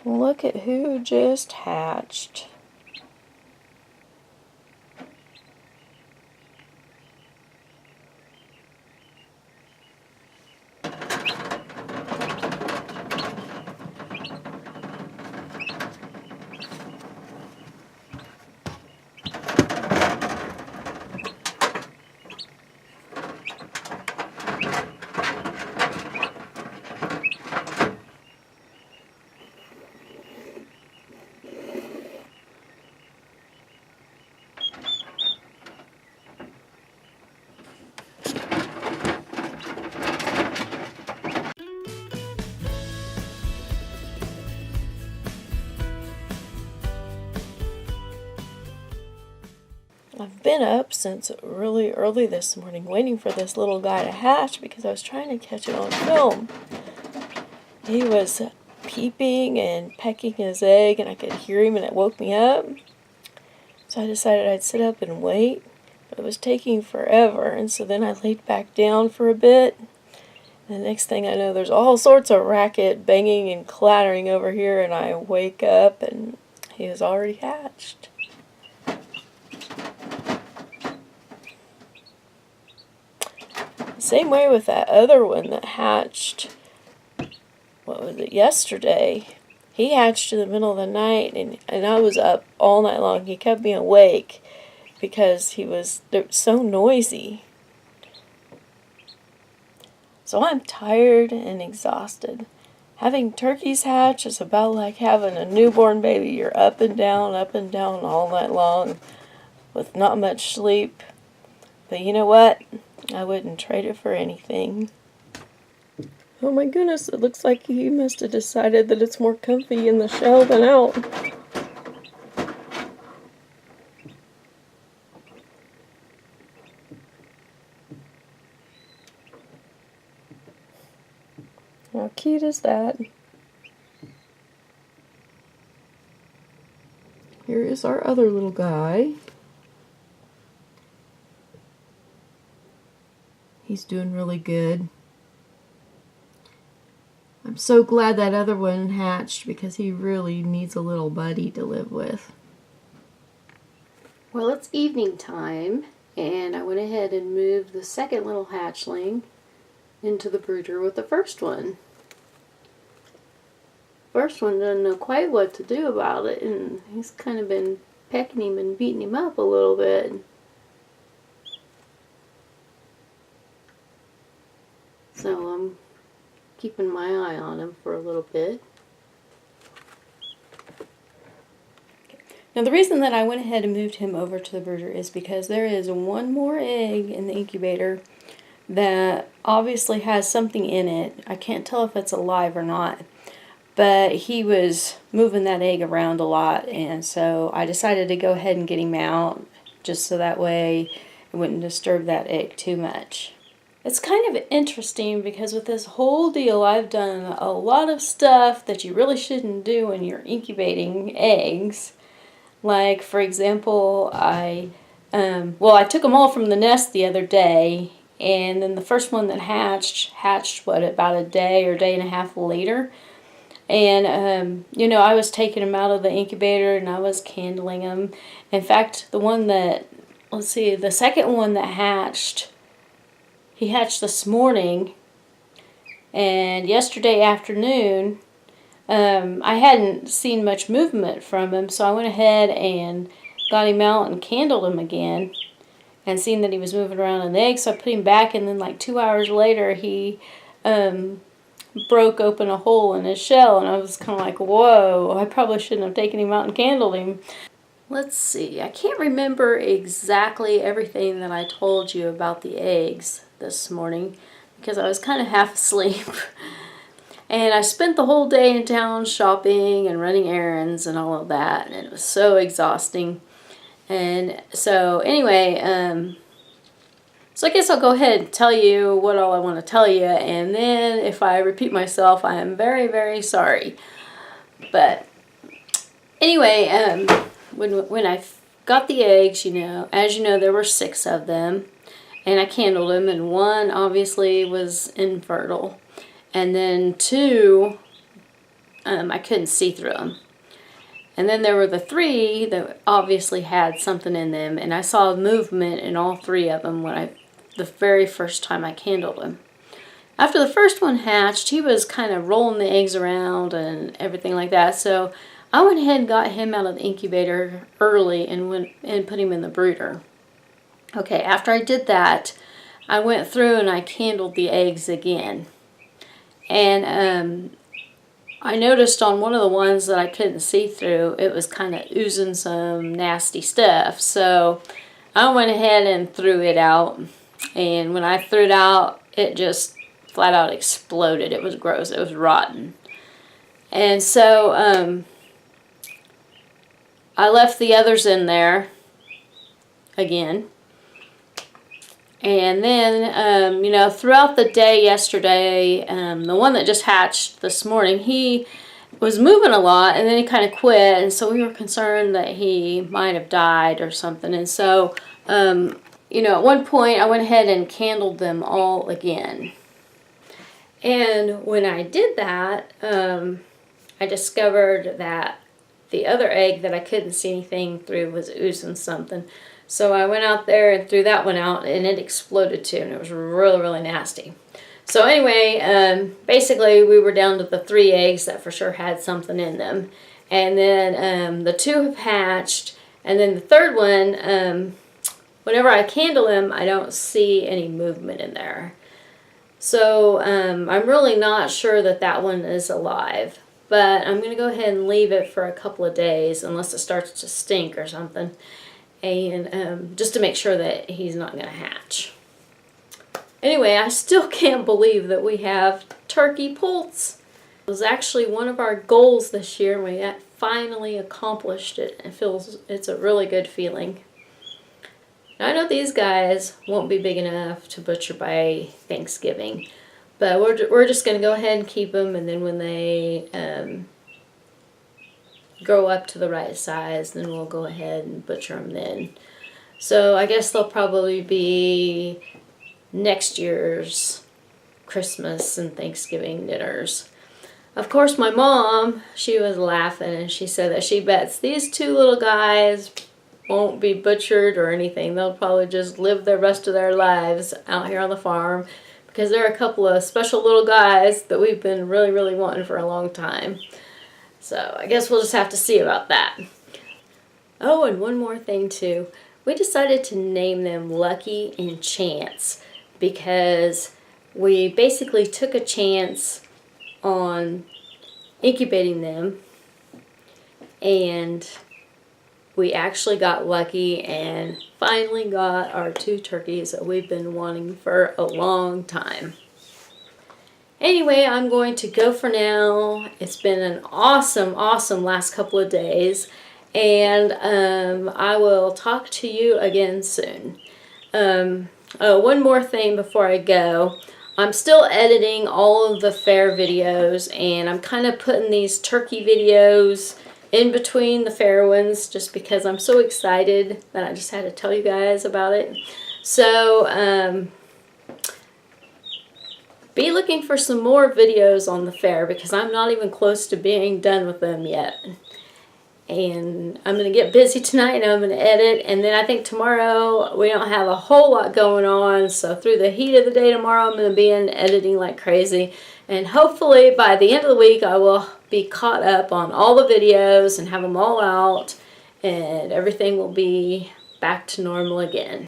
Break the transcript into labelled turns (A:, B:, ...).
A: Look at who just hatched. I've been up since really early this morning waiting for this little guy to hatch because I was trying to catch it on film. He was peeping and pecking his egg and I could hear him and it woke me up. So I decided I'd sit up and wait, but it was taking forever, and so then I laid back down for a bit. And the next thing I know, there's all sorts of racket, banging and clattering over here, and I wake up and he was already hatched. Same way with that other one that hatched, what was it, yesterday. He hatched in the middle of the night, and I was up all night long. He kept me awake because he was so noisy. So I'm tired and exhausted. Having turkeys hatch is about like having a newborn baby. You're up and down all night long with not much sleep. But you know what? I wouldn't trade it for anything. Oh my goodness, it looks like he must have decided that it's more comfy in the shell than out. How cute is that? Here is our other little guy. He's doing really good. I'm so glad that other one hatched because he really needs a little buddy to live with. Well, it's evening time, and I went ahead and moved the second little hatchling into the brooder with the first one. First one doesn't know quite what to do about it, and he's kind of been pecking him and beating him up a little bit. So I'm keeping my eye on him for a little bit. Now the reason that I went ahead and moved him over to the brooder is because there is one more egg in the incubator that obviously has something in it. I can't tell if it's alive or not, but he was moving that egg around a lot, and so I decided to go ahead and get him out just so that way it wouldn't disturb that egg too much. It's kind of interesting because with this whole deal I've done a lot of stuff that you really shouldn't do when you're incubating eggs. Like, for example, I took them all from the nest the other day, and then the first one that hatched about a day or day and a half later. And, I was taking them out of the incubator and I was candling them. In fact, the second one that hatched, he hatched this morning, and yesterday afternoon, I hadn't seen much movement from him, so I went ahead and got him out and candled him again, and seen that he was moving around in the egg, so I put him back, and then like 2 hours later, he broke open a hole in his shell, and I was kind of like, whoa, I probably shouldn't have taken him out and candled him. Let's see, I can't remember exactly everything that I told you about the eggs this morning because I was kind of half asleep. And I spent the whole day in town shopping and running errands and all of that, and it was so exhausting. And so anyway, so I guess I'll go ahead and tell you what all I want to tell you, and then if I repeat myself, I am very, very sorry. But anyway, when I got the eggs, as you know, there were 6 of them, and I candled them, and one obviously was infertile, and then 2 I couldn't see through them. And then there were the 3 that obviously had something in them, and I saw movement in all 3 of them the very first time I candled them. After the first one hatched, he was kind of rolling the eggs around and everything like that, so I went ahead and got him out of the incubator early and went and put him in the brooder. Okay, after I did that, I went through and I candled the eggs again. And I noticed on one of the ones that I couldn't see through, it was kind of oozing some nasty stuff. So I went ahead and threw it out. And when I threw it out, it just flat out exploded. It was gross. It was rotten. And so I left the others in there again. And then, you know, throughout the day yesterday, the one that just hatched this morning, he was moving a lot, and then he kind of quit, and so we were concerned that he might have died or something. And so, you know, at one point, I went ahead and candled them all again. And when I did that, I discovered that the other egg that I couldn't see anything through was oozing something. So I went out there and threw that one out, and it exploded too, and it was really, really nasty. So anyway, basically we were down to the 3 eggs that for sure had something in them. And then the 2 have hatched, and then the 3rd one, whenever I candle him, I don't see any movement in there. So I'm really not sure that that one is alive. But I'm going to go ahead and leave it for a couple of days, unless it starts to stink or something. And just to make sure that he's not going to hatch. Anyway, I still can't believe that we have turkey poults. It was actually one of our goals this year, and we finally accomplished it. It's a really good feeling. Now, I know these guys won't be big enough to butcher by Thanksgiving, but we're just going to go ahead and keep them, and then when they grow up to the right size, then we'll go ahead and butcher them then. So I guess they'll probably be next year's Christmas and Thanksgiving dinners. Of course, my mom, she was laughing, and she said that she bets these 2 little guys won't be butchered or anything. They'll probably just live the rest of their lives out here on the farm, because they're a couple of special little guys that we've been really, really wanting for a long time. So I guess we'll just have to see about that. Oh, and one more thing too. We decided to name them Lucky and Chance because we basically took a chance on incubating them, and we actually got lucky and finally got our 2 turkeys that we've been wanting for a long time. Anyway, I'm going to go for now. It's been an awesome, awesome last couple of days, and I will talk to you again soon. One more thing before I go. I'm still editing all of the fair videos, and I'm kind of putting these turkey videos in between the fair ones just because I'm so excited that I just had to tell you guys about it. So, be looking for some more videos on the fair because I'm not even close to being done with them yet. And I'm going to get busy tonight and I'm going to edit. And then I think tomorrow we don't have a whole lot going on. So through the heat of the day tomorrow, I'm going to be in editing like crazy. And hopefully by the end of the week, I will be caught up on all the videos and have them all out. And everything will be back to normal again.